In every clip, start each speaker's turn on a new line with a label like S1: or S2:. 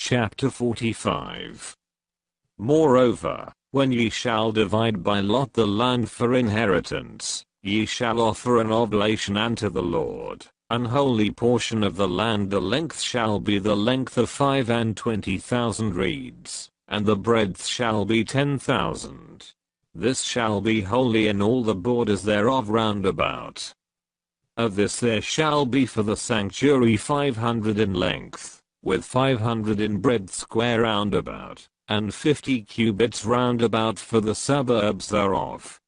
S1: Chapter 45. Moreover, when ye shall divide by lot the land for inheritance, ye shall offer an oblation unto the Lord, an holy portion of the land. The length shall be the length of 25,000 reeds, and the breadth shall be 10,000. This shall be holy in all the borders thereof round about. Of this there shall be for the sanctuary 500 in length, with 500 in breadth square round about, and 50 cubits round about for the suburbs thereof.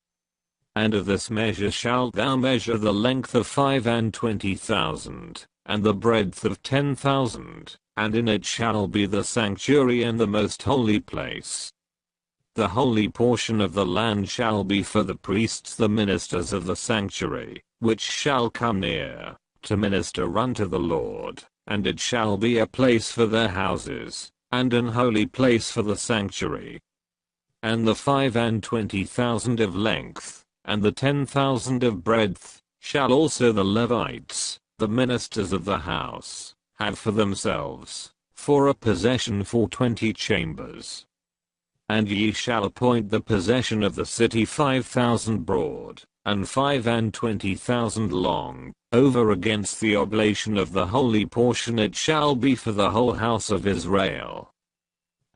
S1: And of this measure shalt thou measure the length of 25,000, and the breadth of 10,000, and in it shall be the sanctuary and the most holy place. The holy portion of the land shall be for the priests the ministers of the sanctuary, which shall come near, to minister unto the Lord, and it shall be a place for their houses, and an holy place for the sanctuary. And the 25,000 of length, and the 10,000 of breadth, shall also the Levites, the ministers of the house, have for themselves, for a possession for 20 chambers. And ye shall appoint the possession of the city 5,000 broad, and 25,000 long, over against the oblation of the holy portion. It shall be for the whole house of Israel.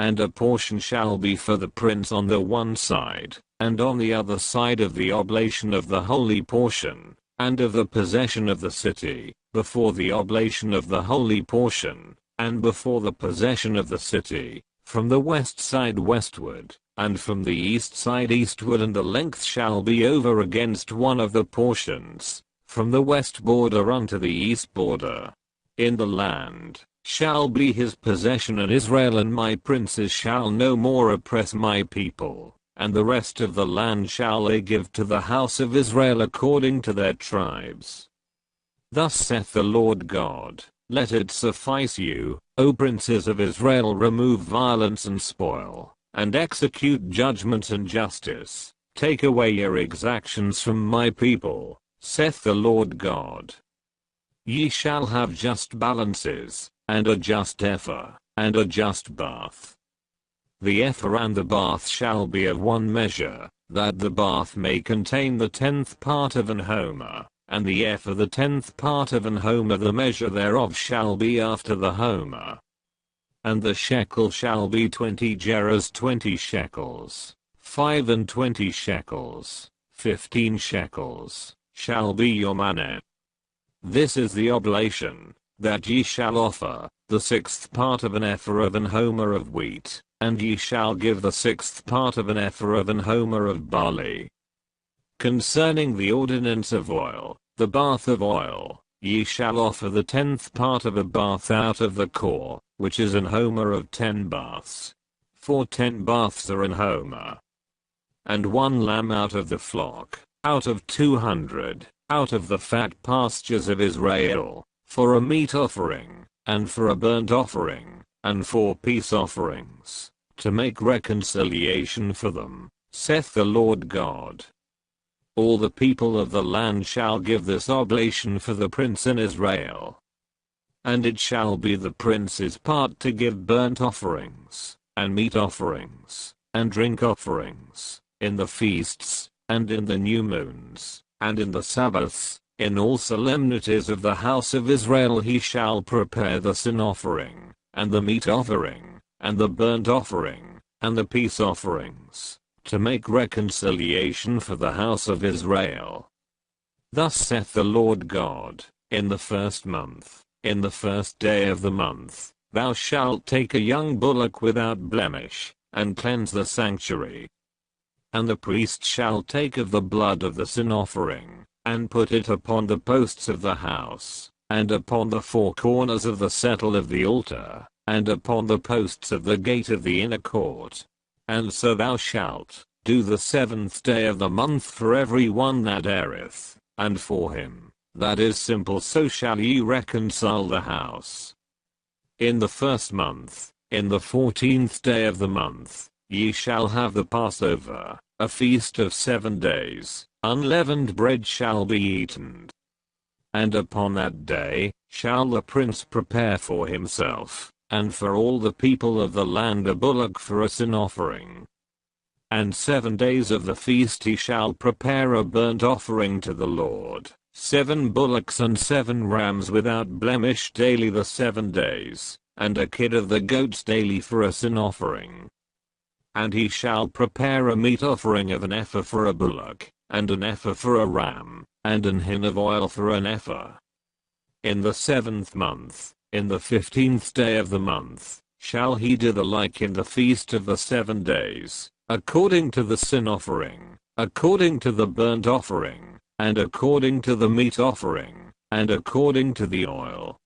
S1: And a portion shall be for the prince on the one side, and on the other side of the oblation of the holy portion, and of the possession of the city, before the oblation of the holy portion, and before the possession of the city, from the west side westward, and from the east side eastward. And the length shall be over against one of the portions, from the west border unto the east border. In the land shall be his possession, and Israel and my princes shall no more oppress my people, and the rest of the land shall they give to the house of Israel according to their tribes. Thus saith the Lord God, let it suffice you, O princes of Israel. Remove violence and spoil, and execute judgment and justice. Take away your exactions from my people, saith the Lord God. Ye shall have just balances, and a just ephah, and a just bath. The ephah and the bath shall be of one measure, that the bath may contain the 10th part of an homer, and the ephah the 10th part of an homer. The measure thereof shall be after the homer. And the shekel shall be 20 gerahs, 20 shekels, 25 shekels, 15 shekels, shall be your maneh. This is the oblation, that ye shall offer, the 6th part of an ephah of an homer of wheat, and ye shall give the 6th part of an ephah of an homer of barley. Concerning the ordinance of oil, the bath of oil, ye shall offer the 10th part of a bath out of the core, which is an homer of 10 baths. For 10 baths are an homer. And 1 lamb out of the flock, out of 200, out of the fat pastures of Israel, for a meat offering, and for a burnt offering, and for peace offerings, to make reconciliation for them, saith the Lord God. All the people of the land shall give this oblation for the prince in Israel. And it shall be the prince's part to give burnt offerings, and meat offerings, and drink offerings, in the feasts, and in the new moons, and in the Sabbaths. In all solemnities of the house of Israel he shall prepare the sin offering, and the meat offering, and the burnt offering, and the peace offerings, to make reconciliation for the house of Israel. Thus saith the Lord God, in the 1st month, in the 1st day of the month, thou shalt take a young bullock without blemish, and cleanse the sanctuary. And the priest shall take of the blood of the sin offering, and put it upon the posts of the house, and upon the 4 corners of the settle of the altar, and upon the posts of the gate of the inner court. And so thou shalt do the 7th day of the month for every one that erreth, and for him that is simple. So shall ye reconcile the house. In the 1st month, in the 14th day of the month, ye shall have the Passover, a feast of 7 days. Unleavened bread shall be eaten. And upon that day shall the prince prepare for himself and for all the people of the land a bullock for a sin offering. And 7 days of the feast he shall prepare a burnt offering to the Lord, 7 bullocks and 7 rams without blemish daily the 7 days, and a kid of the goats daily for a sin offering. And he shall prepare a meat offering of an ephah for a bullock, and an ephah for a ram, and an hin of oil for an ephah. In the 7th month, in the 15th day of the month, shall he do the like in the feast of the 7 days, according to the sin offering, according to the burnt offering, and according to the meat offering, and according to the oil.